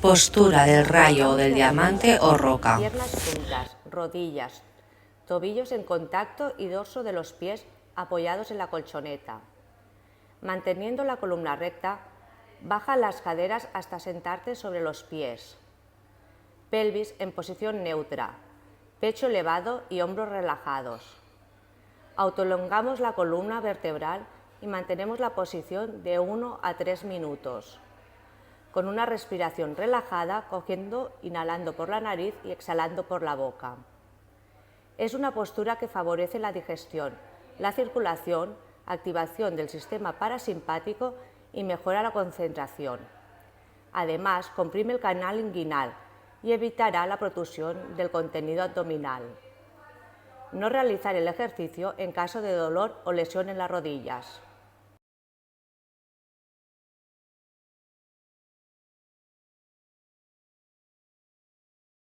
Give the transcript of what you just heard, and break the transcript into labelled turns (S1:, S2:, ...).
S1: Postura del rayo o del diamante o roca.
S2: Piernas juntas, rodillas, tobillos en contacto y dorso de los pies apoyados en la colchoneta. Manteniendo la columna recta, baja las caderas hasta sentarte sobre los pies. Pelvis en posición neutra, pecho elevado y hombros relajados. Autoelongamos la columna vertebral y mantenemos la posición de 1 a 3 minutos, con una respiración relajada, inhalando por la nariz y exhalando por la boca. Es una postura que favorece la digestión, la circulación, activación del sistema parasimpático y mejora la concentración. Además, comprime el canal inguinal y evitará la protrusión del contenido abdominal. No realizar el ejercicio en caso de dolor o lesión en las rodillas.